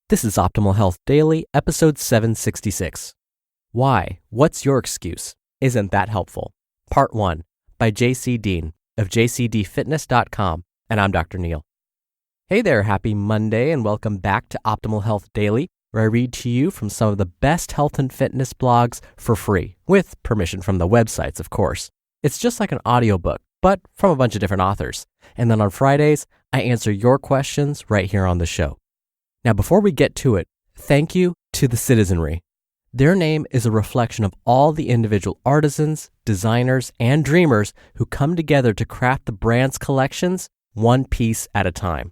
This is Optimal Health Daily, episode 766. Why? What's your excuse? Isn't that helpful? Part 1 by Deen of JCD and I'm Dr. Neil. Hey there, happy Monday and welcome back to Optimal Health Daily, where I read to you from some of the best health and fitness blogs for free, with permission from the websites, of course. It's just like an audiobook, but from a bunch of different authors. And then on Fridays, I answer your questions right here on the show. Now, before we get to it, thank you to the citizenry. Their name is a reflection of all the individual artisans, designers, and dreamers who come together to craft the brand's collections one piece at a time.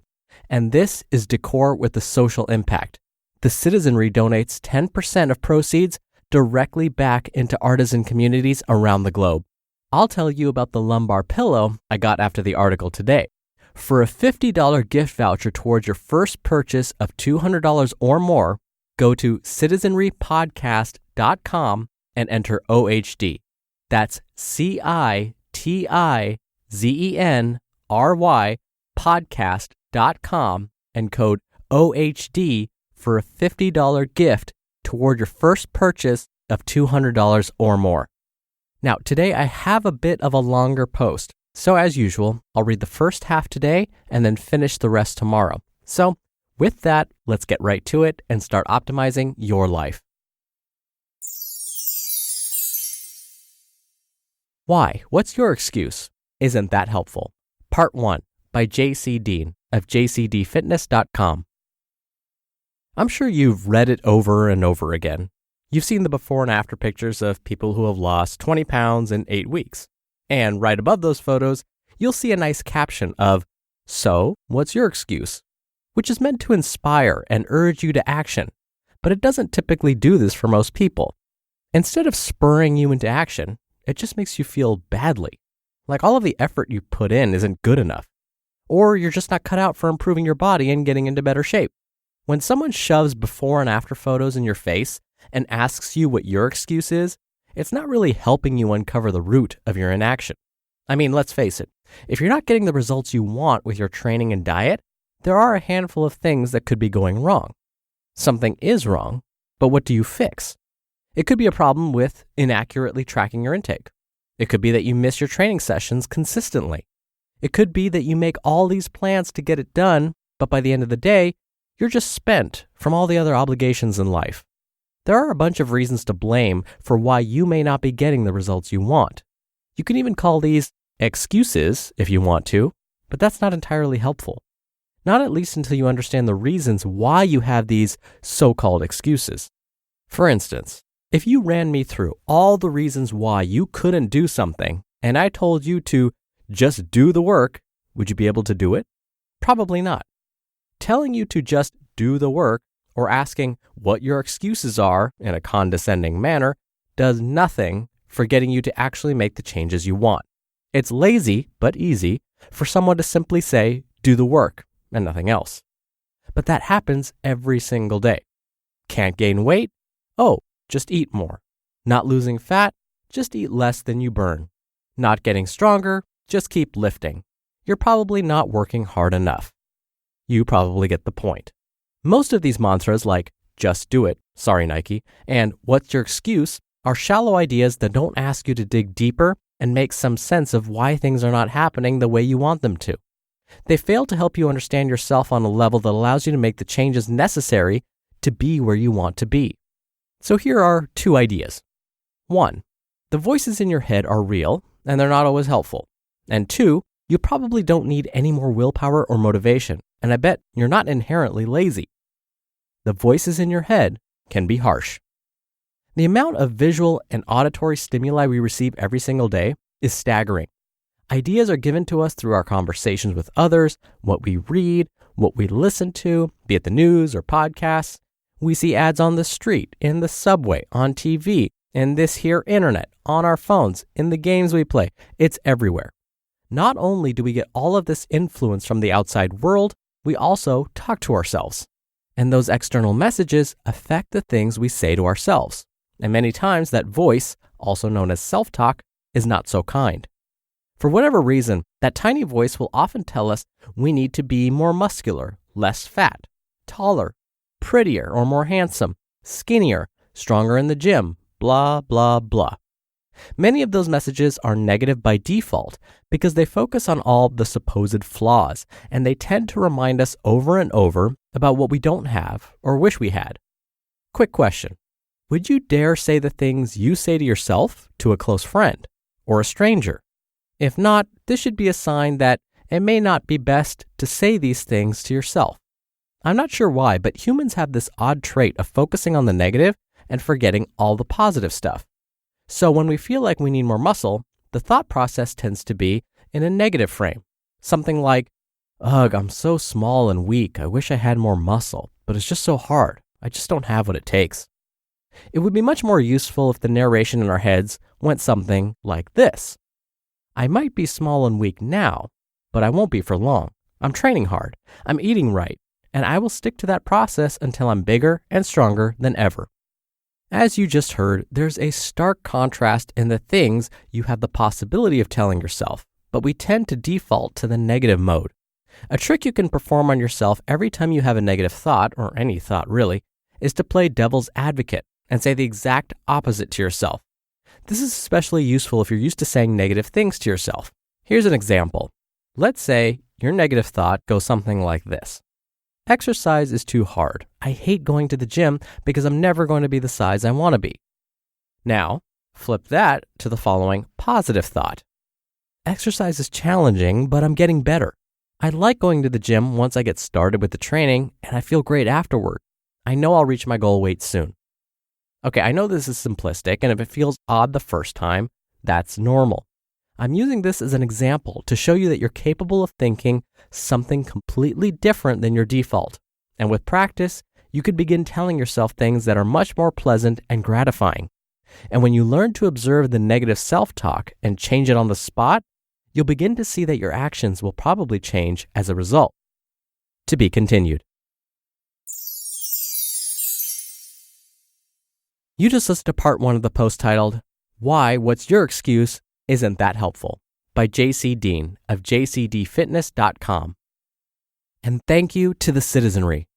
And this is decor with a social impact. The citizenry donates 10% of proceeds directly back into artisan communities around the globe. I'll tell you about the lumbar pillow I got after the article today. For a $50 gift voucher towards your first purchase of $200 or more, go to citizenrypodcast.com and enter OHD. That's CITIZENRY podcast.com and code OHD for a $50 gift toward your first purchase of $200 or more. Now, today I have a bit of a longer post. So as usual, I'll read the first half today and then finish the rest tomorrow. So with that, let's get right to it and start optimizing your life. Why? What's your excuse? Isn't that helpful? Part 1 by JCD of JCDFitness.com. I'm sure you've read it over and over again. You've seen the before and after pictures of people who have lost 20 pounds in 8 weeks. And right above those photos, you'll see a nice caption of, "So, what's your excuse?" which is meant to inspire and urge you to action, but it doesn't typically do this for most people. Instead of spurring you into action, it just makes you feel badly, like all of the effort you put in isn't good enough, or you're just not cut out for improving your body and getting into better shape. When someone shoves before and after photos in your face and asks you what your excuse is, it's not really helping you uncover the root of your inaction. I mean, let's face it, if you're not getting the results you want with your training and diet, there are a handful of things that could be going wrong. Something is wrong, but what do you fix? It could be a problem with inaccurately tracking your intake. It could be that you miss your training sessions consistently. It could be that you make all these plans to get it done, but by the end of the day, you're just spent from all the other obligations in life. There are a bunch of reasons to blame for why you may not be getting the results you want. You can even call these excuses if you want to, but that's not entirely helpful. Not at least until you understand the reasons why you have these so-called excuses. For instance, if you ran me through all the reasons why you couldn't do something and I told you to just do the work, would you be able to do it? Probably not. Telling you to just do the work or asking what your excuses are in a condescending manner does nothing for getting you to actually make the changes you want. It's lazy, but easy, for someone to simply say, do the work, and nothing else. But that happens every single day. Can't gain weight? Oh, just eat more. Not losing fat? Just eat less than you burn. Not getting stronger? Just keep lifting. You're probably not working hard enough. You probably get the point. Most of these mantras like, just do it, sorry Nike, and what's your excuse are shallow ideas that don't ask you to dig deeper and make some sense of why things are not happening the way you want them to. They fail to help you understand yourself on a level that allows you to make the changes necessary to be where you want to be. So here are 2 ideas. 1, the voices in your head are real and they're not always helpful. And 2, you probably don't need any more willpower or motivation, and I bet you're not inherently lazy. The voices in your head can be harsh. The amount of visual and auditory stimuli we receive every single day is staggering. Ideas are given to us through our conversations with others, what we read, what we listen to, be it the news or podcasts. We see ads on the street, in the subway, on TV, in this here internet, on our phones, in the games we play. It's everywhere. Not only do we get all of this influence from the outside world, we also talk to ourselves. And those external messages affect the things we say to ourselves. And many times that voice, also known as self-talk, is not so kind. For whatever reason, that tiny voice will often tell us we need to be more muscular, less fat, taller, prettier or more handsome, skinnier, stronger in the gym, blah, blah, blah. Many of those messages are negative by default because they focus on all the supposed flaws, and they tend to remind us over and over about what we don't have or wish we had. Quick question. Would you dare say the things you say to yourself to a close friend or a stranger? If not, this should be a sign that it may not be best to say these things to yourself. I'm not sure why, but humans have this odd trait of focusing on the negative and forgetting all the positive stuff. So when we feel like we need more muscle, the thought process tends to be in a negative frame. Something like, ugh, I'm so small and weak. I wish I had more muscle, but it's just so hard. I just don't have what it takes. It would be much more useful if the narration in our heads went something like this. I might be small and weak now, but I won't be for long. I'm training hard. I'm eating right, and I will stick to that process until I'm bigger and stronger than ever. As you just heard, there's a stark contrast in the things you have the possibility of telling yourself, but we tend to default to the negative mode. A trick you can perform on yourself every time you have a negative thought, or any thought really, is to play devil's advocate and say the exact opposite to yourself. This is especially useful if you're used to saying negative things to yourself. Here's an example. Let's say your negative thought goes something like this. Exercise is too hard. I hate going to the gym because I'm never going to be the size I want to be. Now, flip that to the following positive thought. Exercise is challenging, but I'm getting better. I like going to the gym once I get started with the training, and I feel great afterward. I know I'll reach my goal weight soon. Okay, I know this is simplistic, and if it feels odd the first time, that's normal. I'm using this as an example to show you that you're capable of thinking something completely different than your default. And with practice, you could begin telling yourself things that are much more pleasant and gratifying. And when you learn to observe the negative self-talk and change it on the spot, you'll begin to see that your actions will probably change as a result. To be continued. You just listened to part 1 of the post titled, Why What's Your Excuse Isn't That Helpful? By JC Deen of JCDFitness.com. And thank you to the citizenry.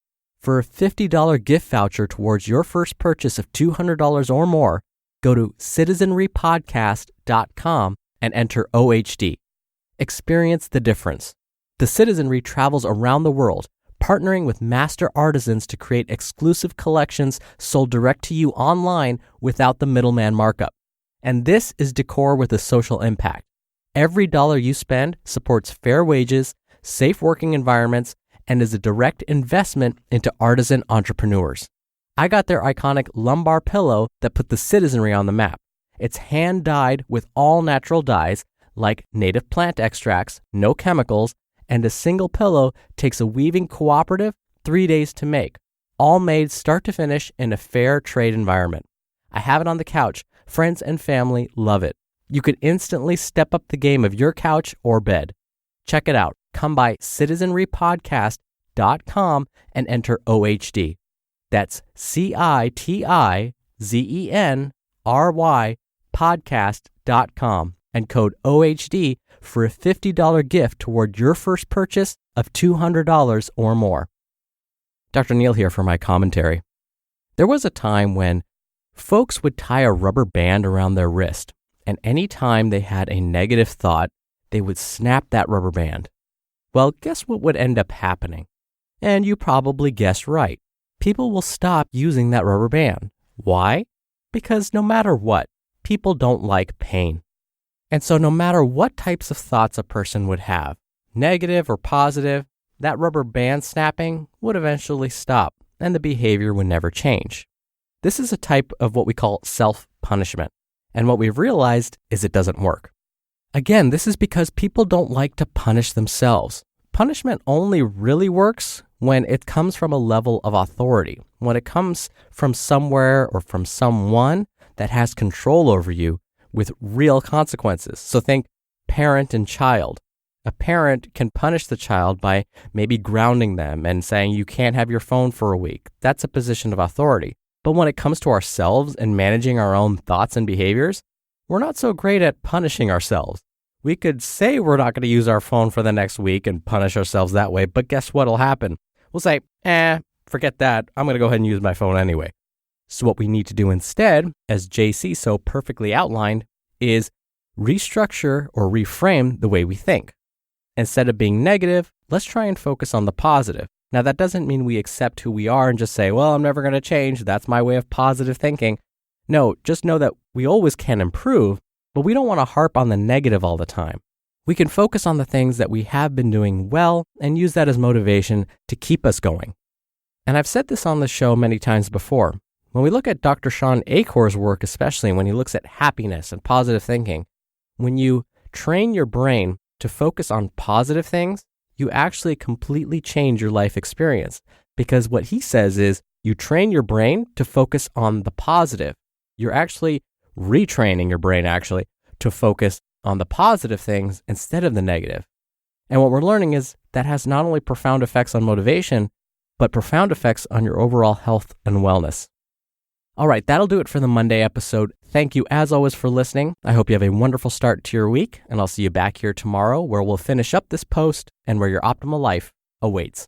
For a $50 gift voucher towards your first purchase of $200 or more, go to citizenrypodcast.com and enter OHD. Experience the difference. The citizenry travels around the world, partnering with master artisans to create exclusive collections sold direct to you online without the middleman markup. And this is decor with a social impact. Every dollar you spend supports fair wages, safe working environments, and is a direct investment into artisan entrepreneurs. I got their iconic lumbar pillow that put the citizenry on the map. It's hand-dyed with all natural dyes, like native plant extracts, no chemicals, and a single pillow takes a weaving cooperative 3 days to make, all made start to finish in a fair trade environment. I have it on the couch. Friends and family love it. You could instantly step up the game of your couch or bed. Check it out. Come by citizenrypodcast.com and enter OHD. That's CITIZENRY podcast.com and code OHD for a $50 gift toward your first purchase of $200 or more. Dr. Neil here for my commentary. There was a time when folks would tie a rubber band around their wrist, and any time they had a negative thought, they would snap that rubber band. Well, guess what would end up happening? And you probably guessed right. People will stop using that rubber band. Why? Because no matter what, people don't like pain. And so no matter what types of thoughts a person would have, negative or positive, that rubber band snapping would eventually stop, and the behavior would never change. This is a type of what we call self-punishment, and what we've realized is it doesn't work. Again, this is because people don't like to punish themselves. Punishment only really works when it comes from a level of authority, when it comes from somewhere or from someone that has control over you with real consequences. So think parent and child. A parent can punish the child by maybe grounding them and saying you can't have your phone for a week. That's a position of authority. But when it comes to ourselves and managing our own thoughts and behaviors, we're not so great at punishing ourselves. We could say we're not going to use our phone for the next week and punish ourselves that way, but guess what'll happen? We'll say, forget that. I'm going to go ahead and use my phone anyway. So what we need to do instead, as JC so perfectly outlined, is restructure or reframe the way we think. Instead of being negative, let's try and focus on the positive. Now, that doesn't mean we accept who we are and just say, well, I'm never going to change. That's my way of positive thinking. No, just know that we always can improve, but we don't want to harp on the negative all the time. We can focus on the things that we have been doing well and use that as motivation to keep us going. And I've said this on the show many times before. When we look at Dr. Sean Achor's work, especially when he looks at happiness and positive thinking, when you train your brain to focus on positive things, you actually completely change your life experience. Because what he says is you train your brain to focus on the positive. You're actually retraining your brain to focus on the positive things instead of the negative. And what we're learning is that has not only profound effects on motivation, but profound effects on your overall health and wellness. All right, that'll do it for the Monday episode. Thank you as always for listening. I hope you have a wonderful start to your week, and I'll see you back here tomorrow where we'll finish up this post and where your optimal life awaits.